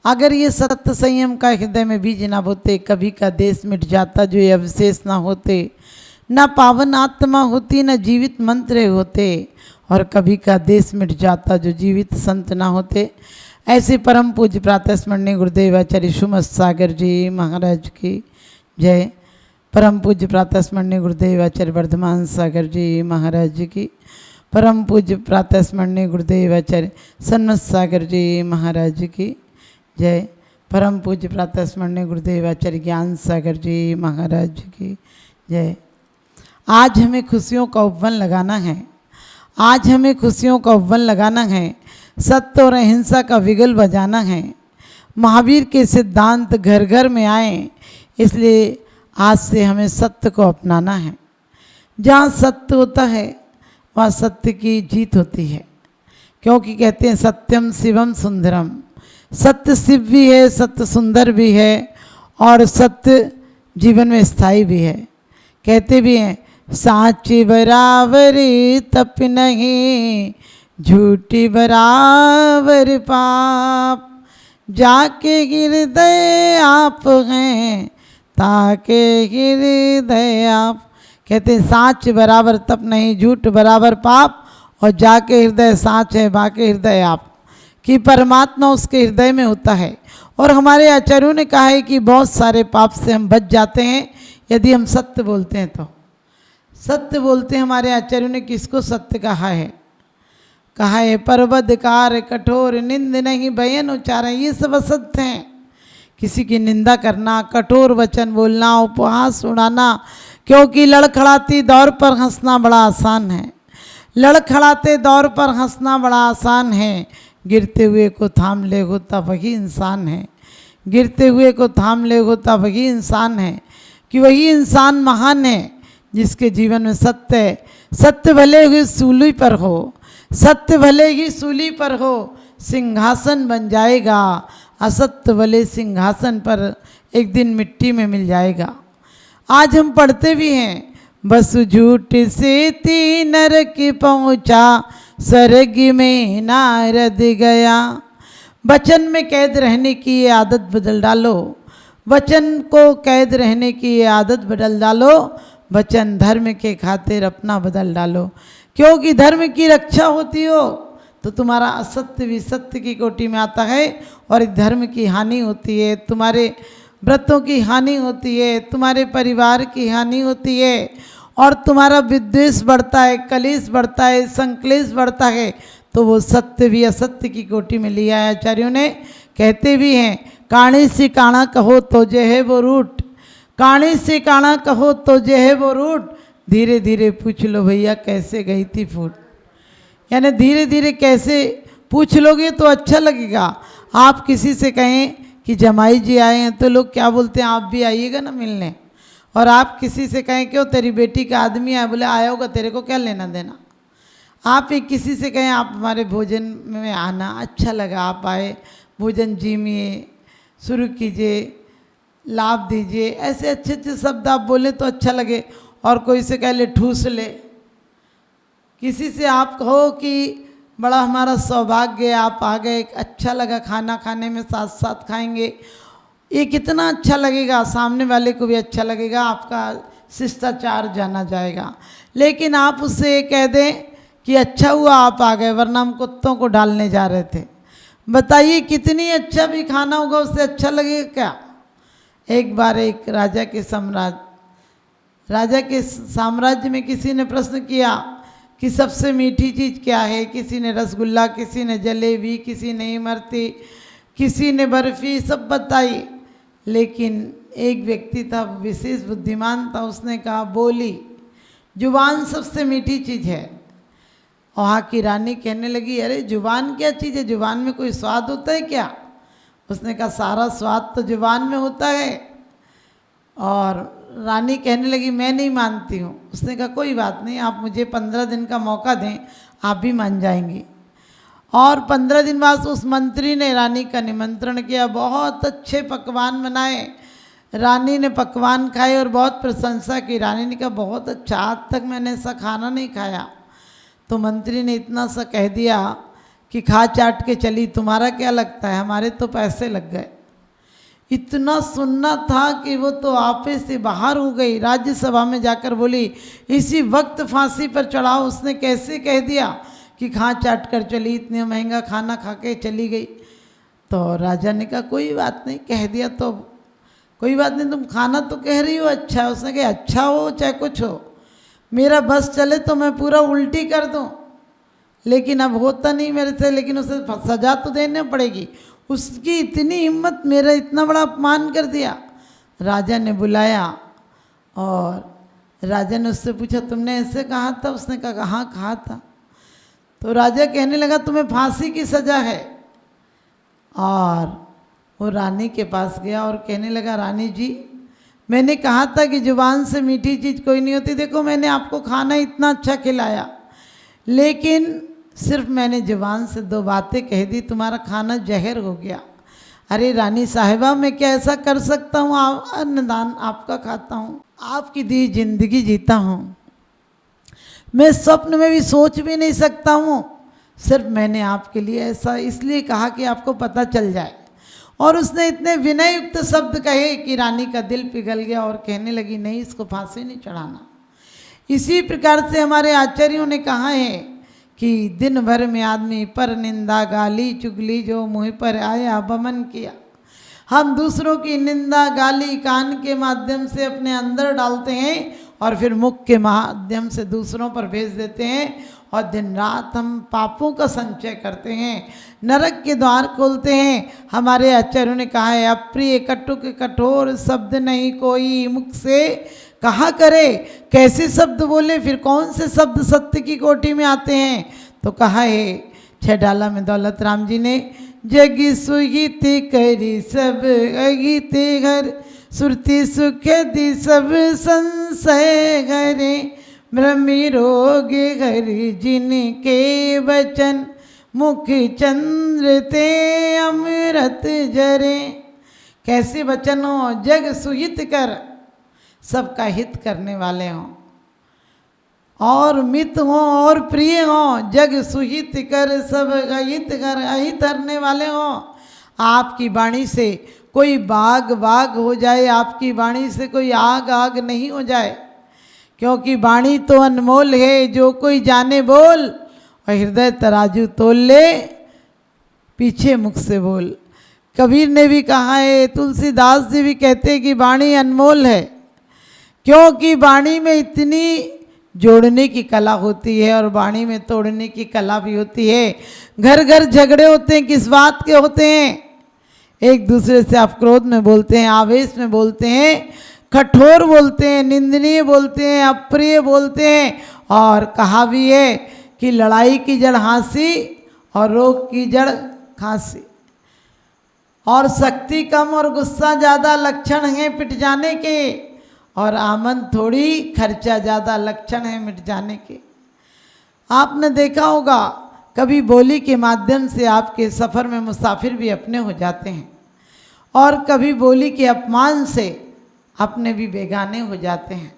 अगर ये सत्य संयम का हृदय में बीज ना बोते, कभी का देश मिट जाता जो ये अवशेष ना होते, न पावन आत्मा होती न जीवित मंत्र होते, और कभी का देश मिट जाता जो जीवित संत ना होते। ऐसे परम पूज्य प्रातः स्मरणीय गुरुदेव आचार्य सुमत सागर जी महाराज की जय। परम पूज्य प्रातः स्मरणीय गुरुदेव आचार्य वर्धमान सागर जी महाराज जी की। परम पूज्य प्रातः स्मरणीय गुरुदेव आचार्य सन्मत सागर जी महाराज जी की जय। परम पूज्य प्रातः स्मरणीय गुरुदेव आचार्य ज्ञान सागर जी महाराज जी की जय। आज हमें खुशियों का उपवन लगाना है, आज हमें खुशियों का उपवन लगाना है, सत्य और अहिंसा का विगल बजाना है। महावीर के सिद्धांत घर घर में आए, इसलिए आज से हमें सत्य को अपनाना है। जहाँ सत्य होता है वहाँ सत्य की जीत होती है, क्योंकि कहते हैं सत्यम शिवम सुंदरम। सत्य शिव भी है, सत्य सुंदर भी है, और सत्य जीवन में स्थायी भी है। कहते भी हैं साची बराबरी तप नहीं, झूठी बराबर पाप, जाके हृदय आप हैं ताके हृदय आप। कहते हैं साच बराबर तप नहीं, झूठ बराबर पाप, और जाके हृदय साच है बाके हृदय आप, कि परमात्मा उसके हृदय में होता है। और हमारे आचार्यों ने कहा है कि बहुत सारे पाप से हम बच जाते हैं यदि हम सत्य बोलते हैं तो। सत्य बोलते हैं हमारे आचार्यों ने किसको सत्य कहा है परबदकार कठोर निंद नहीं बयन उच्चारण, ये सब असत्य हैं। किसी की निंदा करना, कठोर वचन बोलना, उपहास उड़ाना, क्योंकि लड़खड़ाती दौर पर हंसना बड़ा आसान है। लड़खड़ाते दौर पर हंसना बड़ा आसान है, गिरते हुए को थाम ले होता वही इंसान है। गिरते हुए को थाम ले होता वही इंसान है, कि वही इंसान महान है जिसके जीवन में सत्य है। सत्य भले ही सूली पर हो, सत्य भले ही सूली पर हो, सिंहासन बन जाएगा। असत्य भले सिंहासन पर एक दिन मिट्टी में मिल जाएगा। आज हम पढ़ते भी हैं बस झूठ से तीन नरक पहुँचा, स्वर्ग में नारद गया। वचन में कैद रहने की ये आदत बदल डालो, वचन को कैद रहने की ये आदत बदल डालो। वचन धर्म के खातिर अपना बदल डालो, क्योंकि धर्म की रक्षा होती हो तो तुम्हारा असत्य भी सत्य की कोटि में आता है, और धर्म की हानि होती है, तुम्हारे व्रतों की हानि होती है, तुम्हारे परिवार की हानि होती है, और तुम्हारा विद्वेष बढ़ता है, कलेश बढ़ता है, संक्लेश बढ़ता है। तो वो सत्य भी असत्य की कोटि में लिया है। आचार्यों ने कहते भी हैं काणे से काणा कहो तो जे है वो रूट, काणे से काणा कहो तो जे है वो रूट, धीरे धीरे पूछ लो भैया कैसे गई थी फूट। यानी धीरे धीरे कैसे पूछ लोगे तो अच्छा लगेगा। आप किसी से कहें कि जमाई जी आए हैं तो लोग क्या बोलते हैं, आप भी आइएगा ना मिलने। और आप किसी से कहें क्यों तेरी बेटी का आदमी आया, बोले आया होगा तेरे को क्या लेना देना। आप एक किसी से कहें आप हमारे भोजन में आना, अच्छा लगा आप आए, भोजन जीमिए, शुरू कीजिए, लाभ दीजिए, ऐसे अच्छे अच्छे शब्द आप बोलें तो अच्छा लगे। और कोई से कह ले ठूस ले, किसी से आप कहो कि बड़ा हमारा सौभाग्य आप आ गए, अच्छा लगा, खाना खाने में साथ साथ खाएंगे, ये कितना अच्छा लगेगा, सामने वाले को भी अच्छा लगेगा, आपका शिष्टाचार जाना जाएगा। लेकिन आप उससे ये कह दें कि अच्छा हुआ आप आ गए, वरना हम कुत्तों को डालने जा रहे थे। बताइए कितनी अच्छा भी खाना होगा उससे अच्छा लगेगा क्या। एक बार एक राजा के साम्राज्य में किसी ने प्रश्न किया कि सबसे मीठी चीज़ क्या है। किसी ने रसगुल्ला, किसी ने जलेबी, किसी ने इमरती, किसी ने बर्फ़ी, सब बताई। लेकिन एक व्यक्ति था विशेष बुद्धिमान था, उसने कहा बोली, जुबान सबसे मीठी चीज़ है। वहाँ की रानी कहने लगी अरे जुबान क्या चीज़ है, जुबान में कोई स्वाद होता है क्या। उसने कहा सारा स्वाद तो जुबान में होता है। और रानी कहने लगी मैं नहीं मानती हूँ। उसने कहा कोई बात नहीं, आप मुझे 15 दिन का मौका दें, आप भी मान जाएंगी। और 15 दिन बाद उस मंत्री ने रानी का निमंत्रण किया, बहुत अच्छे पकवान बनाए। रानी ने पकवान खाए और बहुत प्रशंसा की। रानी ने कहा बहुत अच्छा, आज तक मैंने ऐसा खाना नहीं खाया। तो मंत्री ने इतना सा कह दिया कि खा चाट के चली, तुम्हारा क्या लगता है, हमारे तो पैसे लग गए। इतना सुनना था कि वो तो आपे से बाहर हो गई। राज्यसभा में जाकर बोली इसी वक्त फांसी पर चढ़ाओ। उसने कैसे कह दिया कि खा चाट कर चली, इतने महंगा खाना खा के चली गई। तो राजा ने कहा कोई बात नहीं, कह दिया तो कोई बात नहीं, तुम खाना तो कह रही हो अच्छा है। उसने कहा अच्छा हो चाहे कुछ हो, मेरा बस चले तो मैं पूरा उल्टी कर दूं, लेकिन अब होता नहीं मेरे से, लेकिन उसे सजा तो देनी पड़ेगी। उसकी इतनी हिम्मत, मेरा इतना बड़ा अपमान कर दिया। राजा ने बुलाया और राजा ने उससे पूछा तुमने ऐसे कहा था? उसने कहा हाँ कहा था। तो राजा कहने लगा तुम्हें फांसी की सज़ा है। और वो रानी के पास गया और कहने लगा रानी जी, मैंने कहा था कि जुबान से मीठी चीज़ कोई नहीं होती। देखो मैंने आपको खाना इतना अच्छा खिलाया, लेकिन सिर्फ मैंने जुबान से 2 बातें कह दी, तुम्हारा खाना जहर हो गया। अरे रानी साहिबा, मैं क्या ऐसा कर सकता हूँ? अन्नदान आपका खाता हूँ, आपकी दी जिंदगी जीता हूँ, मैं स्वप्न में भी सोच भी नहीं सकता हूँ। सिर्फ मैंने आपके लिए ऐसा इसलिए कहा कि आपको पता चल जाए। और उसने इतने विनय युक्त शब्द कहे कि रानी का दिल पिघल गया और कहने लगी नहीं, इसको फांसी नहीं चढ़ाना। इसी प्रकार से हमारे आचार्यों ने कहा है कि दिन भर में आदमी पर निंदा गाली चुगली जो मुँह पर आया बमन किया। हम दूसरों की निंदा गाली कान के माध्यम से अपने अंदर डालते हैं और फिर मुख के माध्यम से दूसरों पर भेज देते हैं, और दिन रात हम पापों का संचय करते हैं, नरक के द्वार खोलते हैं। हमारे आचार्यों ने कहा है अप्रिय कटुक कठोर शब्द नहीं कोई मुख से कहा करे। कैसे शब्द बोले, फिर कौन से शब्द सत्य की कोटि में आते हैं? तो कहा है 6 डाला में दौलत राम जी ने, जग सुहित करी सब अगित घर, सुरति सुख दी सब संशय घरे, भ्रमि रोग हरि जिनके वचन, मुख चंद्र ते अमृत जरे। कैसे वचन हो, जग सुहित कर, सबका हित करने वाले हों, और मित हों और प्रिय हों। जग सुहित कर सब हित कर, अहित करने वाले हों। आपकी वाणी से कोई बाग बाग हो जाए, आपकी वाणी से कोई आग आग नहीं हो जाए, क्योंकि वाणी तो अनमोल है। जो कोई जाने बोल, और हृदय तराजू तोल ले, पीछे मुख से बोल। कबीर ने भी कहा है, तुलसीदास जी भी कहते हैं कि वाणी अनमोल है, क्योंकि वाणी में इतनी जोड़ने की कला होती है और वाणी में तोड़ने की कला भी होती है। घर घर झगड़े होते हैं, किस बात के होते हैं? एक दूसरे से आप क्रोध में बोलते हैं, आवेश में बोलते हैं, कठोर बोलते हैं, निंदनीय बोलते हैं, अप्रिय बोलते हैं। और कहा भी है कि लड़ाई की जड़ हंसी और रोग की जड़ खांसी, और शक्ति कम और गुस्सा ज़्यादा लक्षण हैं पिट जाने के, और आमन थोड़ी खर्चा ज़्यादा लक्षण है मिट जाने के। आपने देखा होगा कभी बोली के माध्यम से आपके सफ़र में मुसाफिर भी अपने हो जाते हैं, और कभी बोली के अपमान से अपने भी बेगाने हो जाते हैं।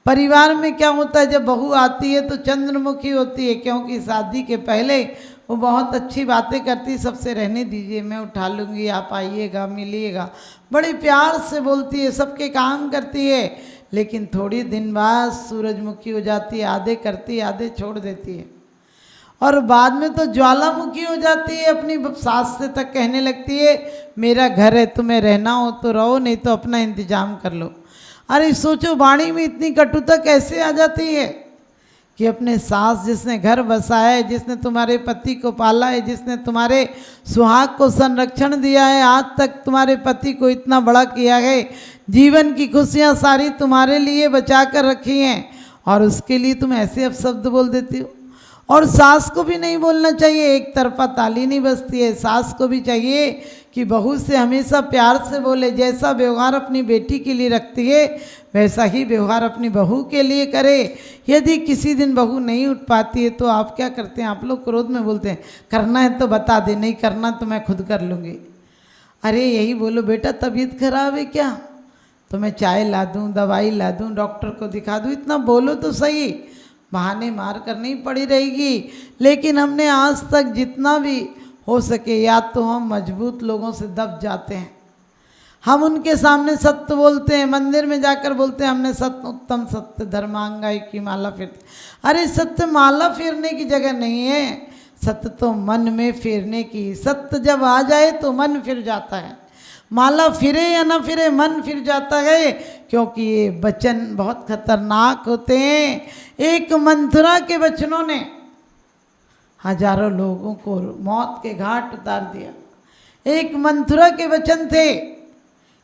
परिवार में क्या होता है, जब बहू आती है तो चंद्रमुखी होती है, क्योंकि शादी के पहले वो बहुत अच्छी बातें करती, सबसे रहने दीजिए, मैं उठा लूँगी, आप आइएगा, मिलिएगा, बड़े प्यार से बोलती है, सबके काम करती है। लेकिन थोड़ी दिन बाद सूरजमुखी हो जाती है, आधे करती आधे छोड़ देती है, और बाद में तो ज्वालामुखी हो जाती है। अपनी सास से तक कहने लगती है मेरा घर है, तुम्हें रहना हो तो रहो, नहीं तो अपना इंतजाम कर लो। अरे सोचो, वाणी में इतनी कटुता कैसे आ जाती है कि अपने सास जिसने घर बसाया है, जिसने तुम्हारे पति को पाला है, जिसने तुम्हारे सुहाग को संरक्षण दिया है, आज तक तुम्हारे पति को इतना बड़ा किया है, जीवन की खुशियाँ सारी तुम्हारे लिए बचा कर रखी हैं, और उसके लिए तुम ऐसे अपशब्द बोल देती हो। और सास को भी नहीं बोलना चाहिए, एक तरफा ताली नहीं बजती है। सास को भी चाहिए कि बहू से हमेशा प्यार से बोले, जैसा व्यवहार अपनी बेटी के लिए रखती है वैसा ही व्यवहार अपनी बहू के लिए करे। यदि किसी दिन बहू नहीं उठ पाती है तो आप क्या करते हैं? आप लोग क्रोध में बोलते हैं करना है तो बता दे, नहीं करना तो मैं खुद कर लूँगी। अरे यही बोलो बेटा, तबीयत खराब है क्या, तो मैं चाय ला दूँ, दवाई ला दूँ, डॉक्टर को दिखा दूँ, इतना बोलो तो सही। बहाने मार कर नहीं पड़ी रहेगी। लेकिन हमने आज तक जितना भी हो सके, या तो हम मजबूत लोगों से दब जाते हैं, हम उनके सामने सत्य बोलते हैं, मंदिर में जाकर बोलते हैं हमने सत्य उत्तम सत्य धर्मांगाई की माला फेरते। अरे सत्य माला फेरने की जगह नहीं है, सत्य तो मन में फेरने की। सत्य जब आ जाए तो मन फिर जाता है, माला फिरे या ना फिरे मन फिर जाता है, क्योंकि ये वचन बहुत खतरनाक होते हैं। एक मंथरा के वचनों ने हजारों लोगों को मौत के घाट उतार दिया। एक मंथरा के वचन थे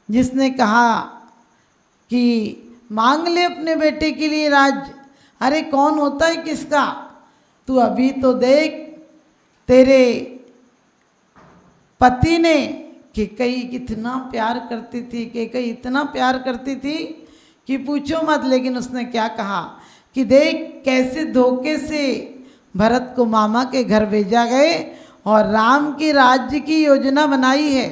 जिसने कहा कि मांग ले अपने बेटे के लिए राज्य। अरे कौन होता है किसका, तू अभी तो देख, तेरे पति ने कैकेयी कितना प्यार करती थी, कैकेयी इतना प्यार करती थी कि पूछो मत। लेकिन उसने क्या कहा कि देख कैसे धोखे से भरत को मामा के घर भेजा गए और राम की राज्य की योजना बनाई है।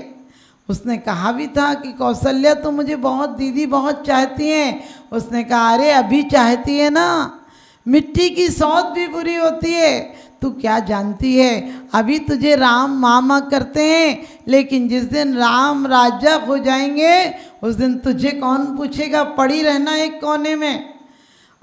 उसने कहा भी था कि कौशल्या तो मुझे बहुत दीदी बहुत चाहती हैं। उसने कहा अरे अभी चाहती है ना, मिट्टी की सौत भी बुरी होती है, तू क्या जानती है, अभी तुझे राम मामा करते हैं, लेकिन जिस दिन राम राजा हो जाएंगे उस दिन तुझे कौन पूछेगा, पड़ी रहना एक कोने में।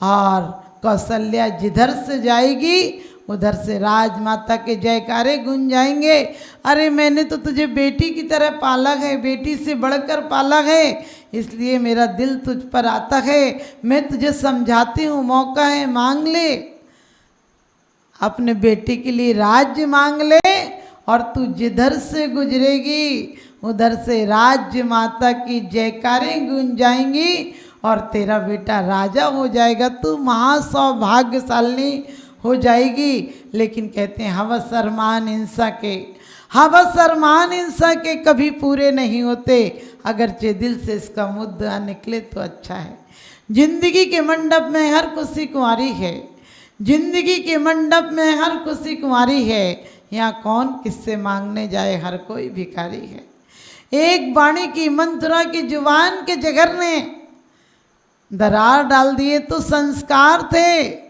और कौशल्या जिधर से जाएगी उधर से राजमाता के जयकारे गूंज जाएंगे। अरे मैंने तो तुझे बेटी की तरह पाला है, बेटी से बढ़कर पाला है, इसलिए मेरा दिल तुझ पर आता है। मैं तुझे समझाती हूँ, मौका है मांग ले, अपने बेटे के लिए राज्य मांग ले, और तू जिधर से गुजरेगी उधर से राज्य माता की जयकारें गूंज जाएंगी और तेरा बेटा राजा हो जाएगा, तू महासौभाग्यशाली हो जाएगी। लेकिन कहते हैं हवस अरमान इंसा के, हवस अरमान इंसा के कभी पूरे नहीं होते, अगरचे दिल से इसका मुद्दा निकले तो अच्छा है। जिंदगी के मंडप में हर खुशी कुंवारी है, जिंदगी के मंडप में हर खुशी कुंवारी है, यहाँ कौन किससे मांगने जाए, हर कोई भिखारी है। एक वाणी की मंथरा की जुबान के जगर ने दरार डाल दिए तो संस्कार थे।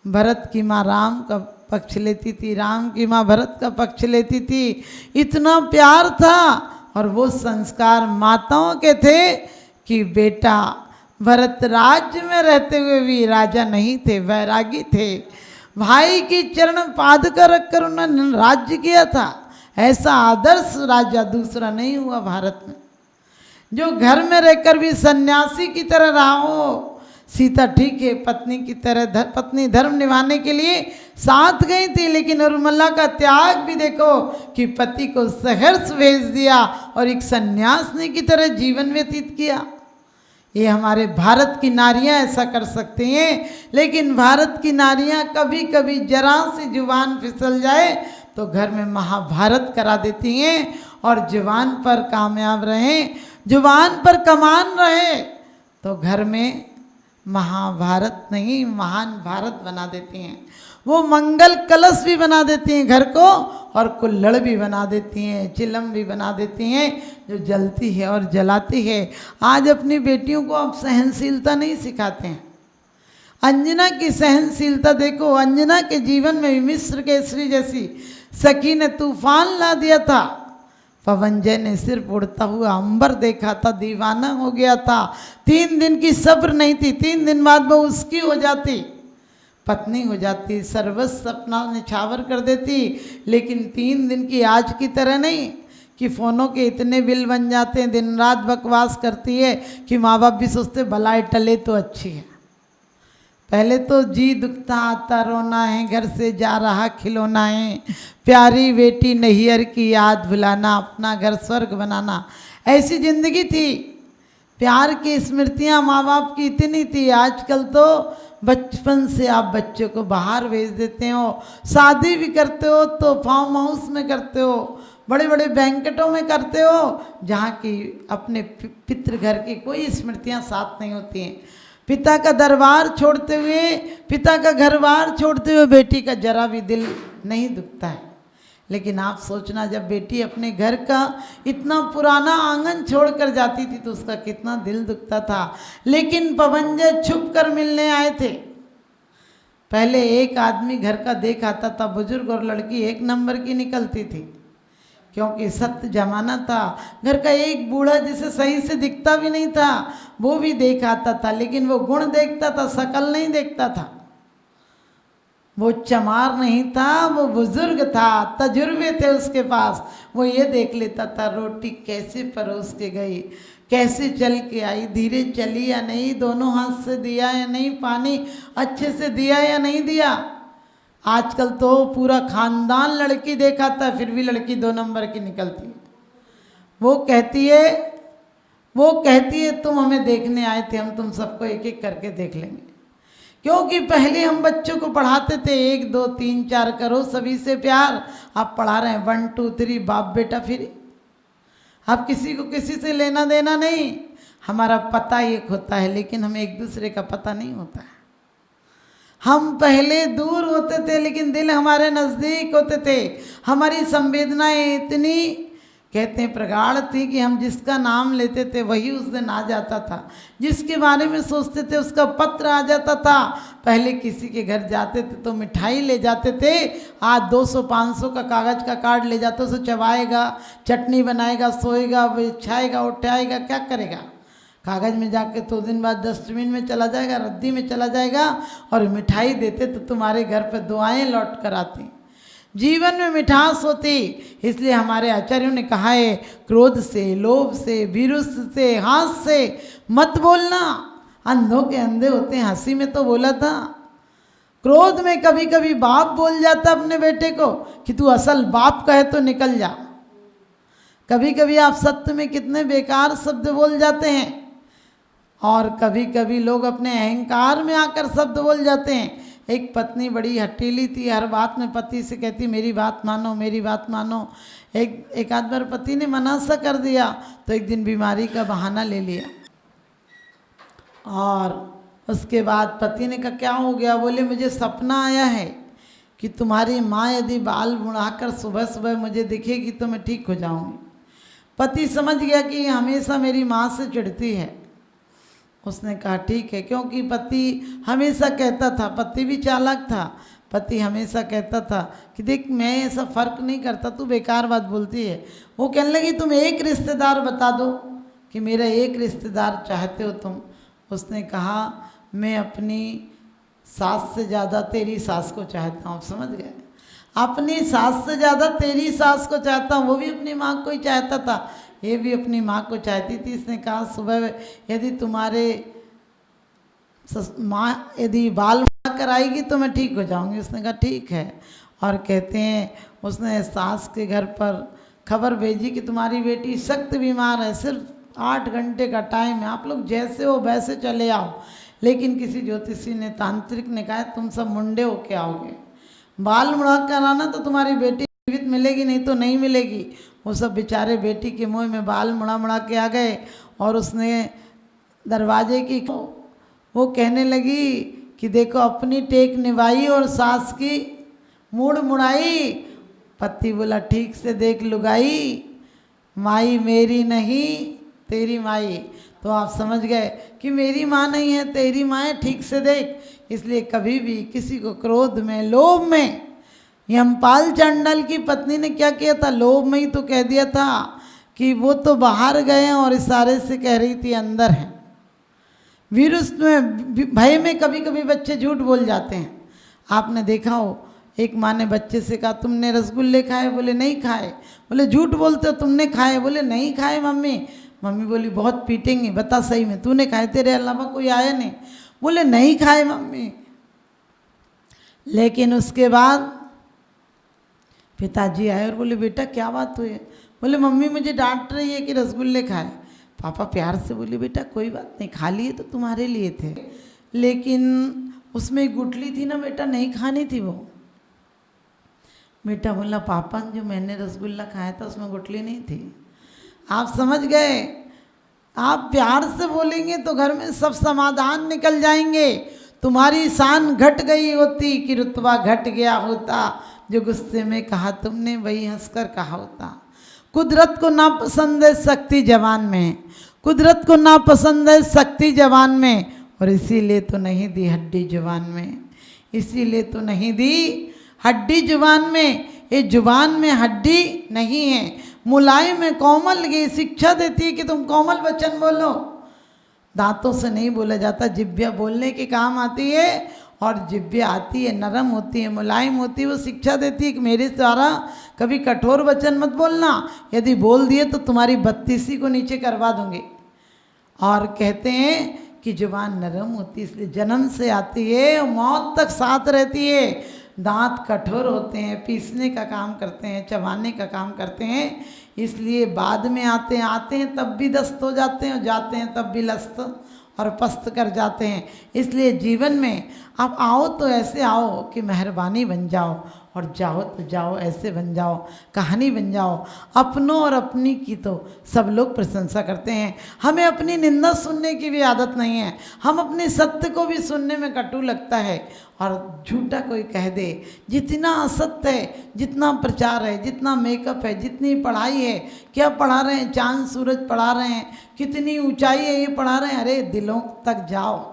भरत की माँ राम का पक्ष लेती थी, राम की माँ भरत का पक्ष लेती थी, इतना प्यार था। और वो संस्कार माताओं के थे कि बेटा भरत राज्य में रहते हुए भी राजा नहीं थे, वैरागी थे। भाई की चरण पादुका रखकर उन्होंने राज्य किया था। ऐसा आदर्श राजा दूसरा नहीं हुआ भारत में, जो घर में रहकर भी सन्यासी की तरह रहा हो। सीता ठीक है पत्नी की तरह पत्नी धर्म निभाने के लिए साथ गई थी, लेकिन उर्मिला का त्याग भी देखो कि पति को सहर्ष भेज दिया और एक सन्यासिनी की तरह जीवन व्यतीत किया। ये हमारे भारत की नारियां ऐसा कर सकती हैं, लेकिन भारत की नारियां कभी कभी जरा सी जुबान फिसल जाए तो घर में महाभारत करा देती हैं। और जुबान पर कामयाब रहें, जुबान पर कमान रहे तो घर में महाभारत नहीं महान भारत बना देती हैं। वो मंगल कलश भी बना देती हैं घर को, और कुल्हड़ भी बना देती हैं, चिलम भी बना देती हैं जो जलती है और जलाती है। आज अपनी बेटियों को आप सहनशीलता नहीं सिखाते हैं। अंजना की सहनशीलता देखो, अंजना के जीवन में मिस्र केसरी जैसी सखी ने तूफान ला दिया था। पवनजय ने सिर्फ उड़ता हुआ अंबर देखा था, दीवाना हो गया था। 3 दिन की सब्र नहीं थी, 3 दिन बाद वो उसकी हो जाती, पत्नी हो जाती, सर्वस्व अपना निछावर कर देती। लेकिन 3 दिन की आज की तरह नहीं कि फ़ोनों के इतने बिल बन जाते हैं, दिन रात बकवास करती है कि माँ बाप भी सोचते भलाई टले तो अच्छी है। पहले तो जी दुखता आता रोना है, घर से जा रहा खिलौना है, प्यारी बेटी नैहर की याद भुलाना, अपना घर स्वर्ग बनाना, ऐसी ज़िंदगी थी। प्यार की स्मृतियाँ माँ बाप की इतनी थी। आजकल तो बचपन से आप बच्चों को बाहर भेज देते हो, शादी भी करते हो तो फार्म हाउस में करते हो, बड़े बड़े बैंकेटों में करते हो, जहाँ की अपने पितृ घर की कोई स्मृतियाँ साथ नहीं होती हैं। पिता का दरबार छोड़ते हुए, पिता का घर बार छोड़ते हुए बेटी का जरा भी दिल नहीं दुखता है। लेकिन आप सोचना, जब बेटी अपने घर का इतना पुराना आंगन छोड़कर जाती थी तो उसका कितना दिल दुखता था। लेकिन पवनजय छुप कर मिलने आए थे, पहले एक आदमी घर का देख आता था, बुजुर्ग और लड़की एक नंबर की निकलती थी, क्योंकि सख्त जमाना था। घर का एक बूढ़ा जिसे सही से दिखता भी नहीं था वो भी देख आता था, लेकिन वो गुण देखता था, शकल नहीं देखता था। वो चमार नहीं था, वो बुजुर्ग था, तजुर्बे थे उसके पास। वो ये देख लेता था रोटी कैसे परोस के गई, कैसे चल के आई, धीरे चली या नहीं, दोनों हाथ से दिया या नहीं, पानी अच्छे से दिया या नहीं दिया। आजकल तो पूरा खानदान लड़की देखाता है, फिर भी लड़की 2 नंबर की निकलती है। वो कहती है तुम हमें देखने आए थे, हम तुम सबको एक एक करके देख लेंगे। क्योंकि पहले हम बच्चों को पढ़ाते थे 1 2 3 4 करो सभी से प्यार, आप पढ़ा रहे हैं 1 2 3 बाप बेटा फिर। अब किसी को किसी से लेना देना नहीं, हमारा पता एक होता है लेकिन हमें एक दूसरे का पता नहीं होता है। हम पहले दूर होते थे लेकिन दिल हमारे नज़दीक होते थे। हमारी संवेदनाएं इतनी कहते हैं प्रगाढ़ थी कि हम जिसका नाम लेते थे वही उस दिन आ जाता था, जिसके बारे में सोचते थे उसका पत्र आ जाता था। पहले किसी के घर जाते थे तो मिठाई ले जाते थे, आज 200-500 का कागज़ का कार्ड ले जाते, उसे चबाएगा, चटनी बनाएगा, सोएगा, बिछाएगा, उठाएगा, क्या करेगा। कागज़ में जाके 2 दिन बाद डस्टबिन में चला जाएगा, रद्दी में चला जाएगा। और मिठाई देते तो तुम्हारे घर पर दुआएं लौट कर आती, जीवन में मिठास होती। इसलिए हमारे आचार्यों ने कहा है क्रोध से, लोभ से, विरुष से, हाथ से मत बोलना। अंधों के अंधे होते हैं, हंसी में तो बोला था। क्रोध में कभी कभी बाप बोल जाता अपने बेटे को कि तू असल बाप कहे तो निकल जा। कभी कभी आप सत्य में कितने बेकार शब्द बोल जाते हैं, और कभी कभी लोग अपने अहंकार में आकर शब्द बोल जाते हैं। एक पत्नी बड़ी हठीली थी, हर बात में पति से कहती मेरी बात मानो, मेरी बात मानो। एक आध बार पति ने मना सा कर दिया तो एक दिन बीमारी का बहाना ले लिया, और उसके बाद पति ने कहा क्या हो गया। बोले मुझे सपना आया है कि तुम्हारी माँ यदि बाल मुड़ाकर सुबह सुबह मुझे दिखेगी तो मैं ठीक हो जाऊंगी। पति समझ गया कि ये हमेशा मेरी माँ से चिढ़ती है। उसने कहा ठीक है, क्योंकि पति हमेशा कहता था, पति भी चालाक था, पति हमेशा कहता था कि देख मैं ऐसा फ़र्क नहीं करता, तू बेकार बात बोलती है। वो कहने लगी तुम एक रिश्तेदार बता दो कि मेरा एक रिश्तेदार चाहते हो तुम। उसने कहा मैं अपनी सास से ज़्यादा तेरी सास को चाहता हूँ। समझ गए, अपनी सास से ज़्यादा तेरी सास को चाहता हूँ। वो भी अपनी माँ को ही चाहता था, ये भी अपनी माँ को चाहती थी। इसने कहा सुबह यदि तुम्हारे माँ यदि बाल कर आएगी तो मैं ठीक हो जाऊंगी। उसने कहा ठीक है। और कहते हैं उसने सास के घर पर खबर भेजी कि तुम्हारी बेटी सख्त बीमार है, सिर्फ 8 घंटे का टाइम है, आप लोग जैसे हो वैसे चले आओ। लेकिन किसी ज्योतिषी ने, तांत्रिक ने कहा तुम सब मुंडे होके आओगे, बाल मुड़ा कर आना तो तुम्हारी बेटी जीवित मिलेगी, नहीं तो नहीं मिलेगी। वो सब बेचारे बेटी के मुंह में बाल मुड़ा के आ गए। और उसने दरवाजे की वो कहने लगी कि देखो अपनी टेक निभाई और सास की मूड़ मुड़ाई। पति बोला ठीक से देख लुगाई, माई मेरी नहीं तेरी माई। तो आप समझ गए कि मेरी माँ नहीं है तेरी माँ है, ठीक से देख। इसलिए कभी भी किसी को क्रोध में, लोभ में, यमपाल चांडाल की पत्नी ने क्या किया था, लोभ में ही तो कह दिया था कि वो तो बाहर गए हैं और इशारे से कह रही थी अंदर है। विरुष में, भय में कभी कभी बच्चे झूठ बोल जाते हैं। आपने देखा हो एक माँ ने बच्चे से कहा तुमने रसगुल्ले खाए, बोले नहीं खाए। बोले झूठ बोलते हो, तुमने खाए, बोले नहीं खाए मम्मी। मम्मी बोली बहुत पीटेंगे, बता सही में तूने खाए, तेरे अलावा कोई आया नहीं। बोले नहीं खाए मम्मी। लेकिन उसके बाद पिताजी आए और बोले बेटा क्या बात हुई है। बोले मम्मी मुझे डांट रही है कि रसगुल्ले खाए। पापा प्यार से बोले बेटा कोई बात नहीं, खा लिए तो तुम्हारे लिए थे, लेकिन उसमें गुठली थी ना बेटा, नहीं खानी थी वो। बेटा बोला पापा जो मैंने रसगुल्ला खाया था उसमें गुठली नहीं थी। आप समझ गए, आप प्यार से बोलेंगे तो घर में सब समाधान निकल जाएंगे। तुम्हारी शान घट गई होती कि रुतबा घट गया होता, जो गुस्से में कहा तुमने वही हंसकर कहा होता। कुदरत को नापसंद है शक्ति जवान में, कुदरत को नापसंद है शक्ति जवान में, और इसीलिए तो नहीं दी हड्डी जवान में। इसीलिए तो नहीं दी हड्डी जुबान में, ये जुबान में हड्डी नहीं है, मुलायम में कोमल, ये शिक्षा देती है कि तुम कोमल वचन बोलो। दांतों से नहीं बोला जाता, जिभ्या बोलने के काम आती है, और जिभ्या आती है नरम होती है, मुलायम होती है, वो शिक्षा देती है कि मेरे द्वारा कभी कठोर वचन मत बोलना, यदि बोल दिए तो तुम्हारी 32 को नीचे करवा दूंगी। और कहते हैं कि जुबान नरम होती है, इसलिए जन्म से आती है और मौत तक साथ रहती है। दांत कठोर होते हैं, पीसने का काम करते हैं, चबाने का काम करते हैं, इसलिए बाद में आते हैं तब भी दस्त हो जाते हैं, और जाते हैं तब भी लस्त और पस्त कर जाते हैं। इसलिए जीवन में आप आओ तो ऐसे आओ कि मेहरबानी बन जाओ, और जाओ तो जाओ ऐसे बन जाओ, कहानी बन जाओ। अपनों और अपनी की तो सब लोग प्रशंसा करते हैं, हमें अपनी निंदा सुनने की भी आदत नहीं है। हम अपने सत्य को भी सुनने में कटु लगता है, और झूठा कोई कह दे, जितना असत्य है, जितना प्रचार है, जितना मेकअप है, जितनी पढ़ाई है, क्या पढ़ा रहे हैं, चांद सूरज पढ़ा रहे हैं, कितनी ऊंचाई है ये पढ़ा रहे हैं। अरे दिलों तक जाओ,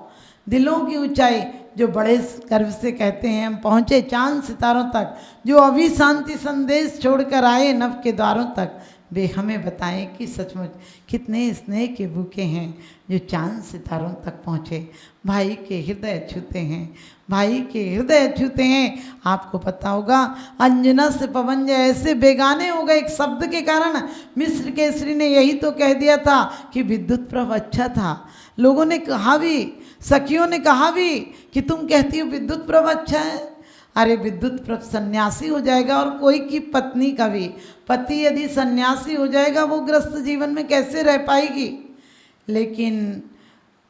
दिलों की ऊंचाई, जो बड़े गर्व से कहते हैं हम पहुँचे चांद सितारों तक, जो अभी शांति संदेश छोड़कर आए नभ के द्वारों तक, वे हमें बताएं कि सचमुच कितने स्नेह के भूखे हैं जो चांद सितारों तक पहुँचे, भाई के हृदय छूते हैं, भाई के हृदय छूते हैं। आपको पता होगा अंजना से पवंजय ऐसे बेगाने हो गए एक शब्द के कारण। मिस्र केसरी ने यही तो कह दिया था कि विद्युत प्रभ अच्छा था, लोगों ने कहा भी, सखियों ने कहा भी कि तुम कहती हो विद्युत प्रभ अच्छा है। अरे विद्युत प्रभ सन्यासी हो जाएगा, और कोई की पत्नी का भी पति यदि सन्यासी हो जाएगा, वो ग्रस्त जीवन में कैसे रह पाएगी। लेकिन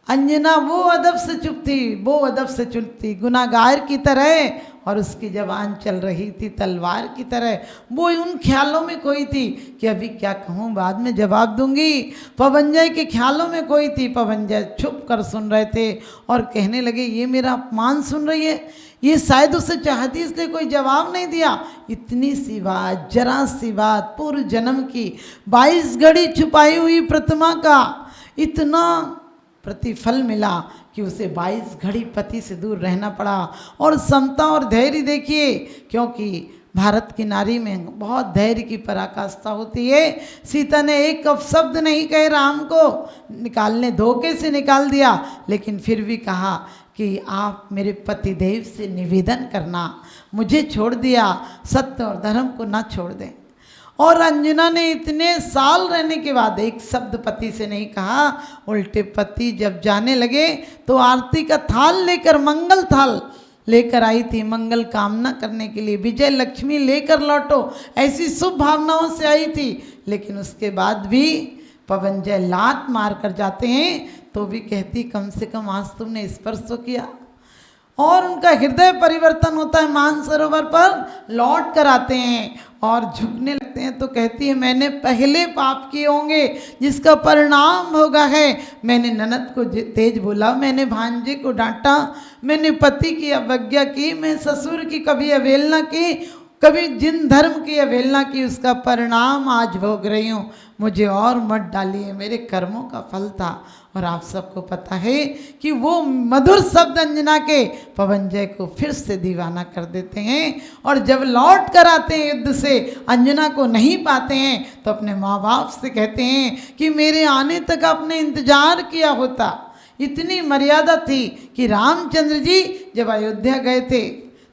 अंजना वो अदब से चुप थी, वो अदब से चुप थी, गुनाहगार की तरह, और उसकी जबान चल रही थी तलवार की तरह। वो उन ख्यालों में खोई थी कि अभी क्या कहूँ, बाद में जवाब दूंगी। पवंजय के ख्यालों में खोई थी, पवंजय छुप कर सुन रहे थे और कहने लगे ये मेरा अपमान सुन रही है, ये शायद उसे चाहती इसलिए कोई जवाब नहीं दिया। इतनी सी बात, जरा सी बात, पूर्व जन्म की 22 घड़ी छुपाई हुई प्रतिमा का इतना प्रतिफल मिला कि उसे 22 घड़ी पति से दूर रहना पड़ा। और समता और धैर्य देखिए, क्योंकि भारत की नारी में बहुत धैर्य की पराकाष्ठा होती है। सीता ने एक अपशब्द नहीं कहे, राम को निकालने धोखे से निकाल दिया, लेकिन फिर भी कहा कि आप मेरे पतिदेव से निवेदन करना, मुझे छोड़ दिया, सत्य और धर्म को ना छोड़ दें। और अंजना ने इतने साल रहने के बाद एक शब्द पति से नहीं कहा। उल्टे पति जब जाने लगे तो आरती का थाल लेकर, मंगल थाल लेकर आई थी, मंगल कामना करने के लिए, विजय लक्ष्मी लेकर लौटो, ऐसी शुभ भावनाओं से आई थी। लेकिन उसके बाद भी पवंजय लात मार कर जाते हैं तो भी कहती कम से कम आज तुमने स्पर्श तो किया। और उनका हृदय परिवर्तन होता है, मानसरोवर पर लौट कर आते हैं और झुकने लगते हैं तो कहती है मैंने पहले पाप किए होंगे जिसका परिणाम होगा है। मैंने ननद को तेज बोला, मैंने भांजे को डांटा, मैंने पति की अवज्ञा की, मैं ससुर की कभी अवहेलना की, कभी जिन धर्म की अवहेलना की, उसका परिणाम आज भोग रही हूँ। मुझे और मत डालिए, मेरे कर्मों का फल था। और आप सबको पता है कि वो मधुर शब्द अंजना के पवंजय को फिर से दीवाना कर देते हैं। और जब लौट कर आते हैं युद्ध से, अंजना को नहीं पाते हैं तो अपने माँ बाप से कहते हैं कि मेरे आने तक आपने इंतजार किया होता। इतनी मर्यादा थी कि रामचंद्र जी जब अयोध्या गए थे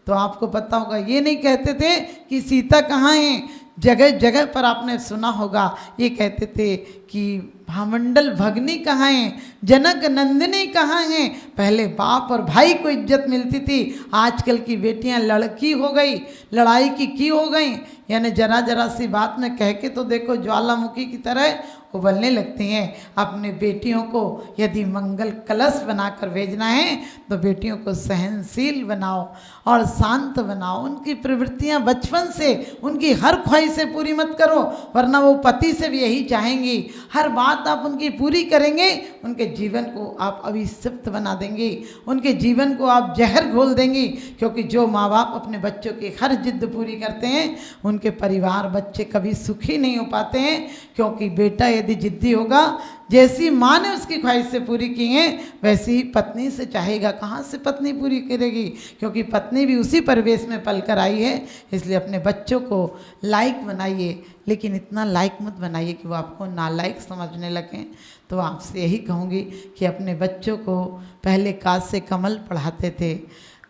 तो आपको पता होगा ये नहीं कहते थे कि सीता कहाँ हैं, जगह जगह पर आपने सुना होगा ये कहते थे कि भामंडल भगनी कहाँ हैं, जनक नंदिनी कहाँ हैं। पहले बाप और भाई को इज्जत मिलती थी, आजकल की बेटियां लड़की हो गई, लड़ाई की हो गई। यानी जरा जरा सी बात में कह के तो देखो ज्वालामुखी की तरह उबलने लगती हैं। अपने बेटियों को यदि मंगल कलश बनाकर भेजना है तो बेटियों को सहनशील बनाओ और शांत बनाओ। उनकी प्रवृत्तियां बचपन से, उनकी हर ख्वाहिशें पूरी मत करो, वरना वो पति से भी यही चाहेंगी। हर बात आप उनकी पूरी करेंगे, उनके जीवन को आप अभिशप्त बना देंगे, उनके जीवन को आप जहर घोल देंगी। क्योंकि जो माँ बाप अपने बच्चों की हर जिद पूरी करते हैं उनके परिवार बच्चे कभी सुखी नहीं हो पाते हैं, क्योंकि बेटा यदि जिद्दी होगा, जैसी माँ ने उसकी ख्वाहिशें पूरी की हैं वैसी ही पत्नी से चाहेगा। कहाँ से पत्नी पूरी करेगी, क्योंकि पत्नी भी उसी परिवेश में पल कर आई है। इसलिए अपने बच्चों को लायक बनाइए, लेकिन इतना लायक मत बनाइए कि वो आपको नालायक समझने लगें। तो आपसे यही कहूँगी कि अपने बच्चों को पहले काज से कमल पढ़ाते थे,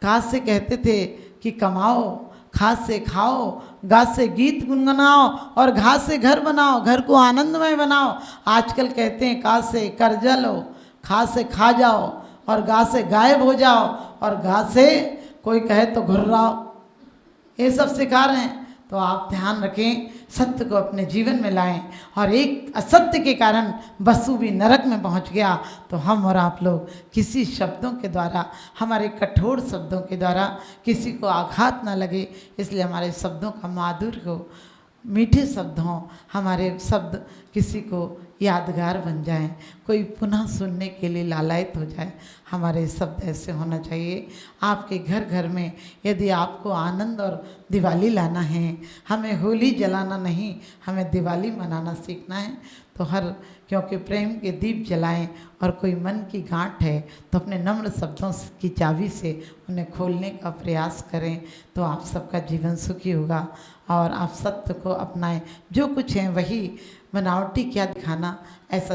काज से कहते थे कि कमाओ, खाद से खाओ, गाज से गीत गुनगुनाओ और घास से घर बनाओ, घर को आनंदमय बनाओ। आजकल कहते हैं काज से कर्जा लो, खाद से खा जाओ और गा से गायब हो जाओ और गा से कोई कहे तो घुर्राओ, ये सब सिखा रहे हैं। तो आप ध्यान रखें, सत्य को अपने जीवन में लाएं। और एक असत्य के कारण वसु भी नरक में पहुंच गया, तो हम और आप लोग किसी शब्दों के द्वारा, हमारे कठोर शब्दों के द्वारा किसी को आघात ना लगे, इसलिए हमारे शब्दों का माधुर्य हो, मीठे शब्द हों, हमारे शब्द किसी को यादगार बन जाएं, कोई पुनः सुनने के लिए लालायित हो जाए। हमारे शब्द ऐसे होना चाहिए। आपके घर घर में यदि आपको आनंद और दिवाली लाना है, हमें होली जलाना नहीं, हमें दिवाली मनाना सीखना है, तो क्योंकि प्रेम के दीप जलाएं। और कोई मन की गांठ है तो अपने नम्र शब्दों की चाबी से उन्हें खोलने का प्रयास करें, तो आप सबका जीवन सुखी होगा। और आप सत्य को अपनाएं, जो कुछ है वही, बनावटी क्या दिखाना, ऐसा